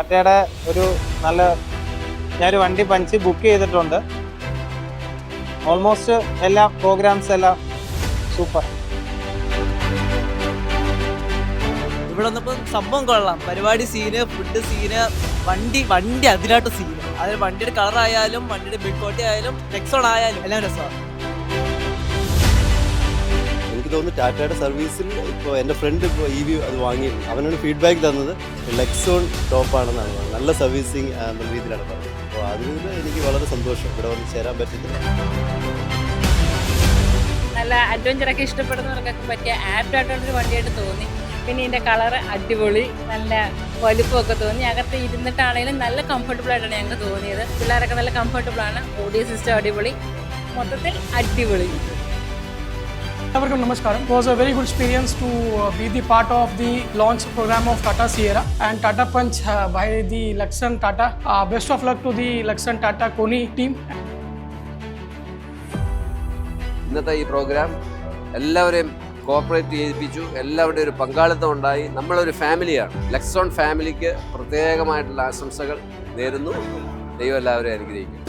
ടാറ്റയുടെ ഒരു നല്ല ഞാനൊരു വണ്ടി പഞ്ച് ബുക്ക് ചെയ്തിട്ടുണ്ട്. ഓൾമോസ്റ്റ് എല്ലാ പ്രോഗ്രാംസ് എല്ലാം സൂപ്പർ. ഇവിടെ വന്നപ്പോൾ സംഭവം കൊള്ളാം. പരിപാടി സീന്, ഫുഡ് സീന്, വണ്ടി അതിനായിട്ട് സീന്. അതായത് വണ്ടിയുടെ കളറായാലും വണ്ടിയുടെ ബിഗ് കോട്ടി ആയാലും ടെക്സോൺ ആയാലും എല്ലാം രസമാണ്. എനിക്ക് തോന്നുന്നു ടാറ്റയുടെ സർവീസിൽ ഇപ്പോൾ എൻ്റെ ഫ്രണ്ട് ഇപ്പോൾ EV അത് വാങ്ങിയിട്ടുണ്ട്. അവനാണ് ഫീഡ്ബാക്ക് തന്നത്. ലെക്സോൺ ടോപ്പാണെന്നാണ് പറഞ്ഞത്. നല്ല സർവീസിങ് എന്നുള്ള രീതിയിലാണ് പറഞ്ഞത്. അപ്പോൾ അതിൽ എനിക്ക് വളരെ സന്തോഷം ഇവിടെ വന്ന് ചേരാൻ പറ്റുന്നത്. നല്ല അഡ്വഞ്ചറൊക്കെ ഇഷ്ടപ്പെടുന്നവർക്കൊക്കെ പറ്റിയ ആപ്റ്റായിട്ടുള്ളൊരു വണ്ടിയായിട്ട് തോന്നി. പിന്നെ ഇതിൻ്റെ കളറ് അടിപൊളി, നല്ല വലുപ്പമൊക്കെ തോന്നി. അകത്ത് ഇരുന്നിട്ടാണെങ്കിലും നല്ല കംഫർട്ടബിൾ ആയിട്ടാണ് ഞങ്ങൾക്ക് തോന്നിയത്. പിള്ളേരൊക്കെ നല്ല കംഫർട്ടബിളാണ്. ഓഡിയോ സിസ്റ്റം അടിപൊളി, മൊത്തത്തിൽ അടിപൊളി. Everyone, namaskaram. It was a very good experience to be the part of the launch program of Tata Sierra and Tata Punch by the Laksan Tata. Best of luck to the Laksan Tata Koni team. ഇന്നത്തെ ഈ programme എല്ലാവരെയും cooperate ചെയ്യിപ്പിച്ചു. എല്ലാവരുടെയും ഒരു പങ്കാളിത്തം ഉണ്ടായി. നമ്മളൊരു ഫാമിലിയാണ്. ലെക്സോൺ ഫാമിലിക്ക് പ്രത്യേകമായിട്ടുള്ള ആശംസകൾ നേരുന്നു. ദൈവം എല്ലാവരെയും അനുഗ്രഹിക്കും.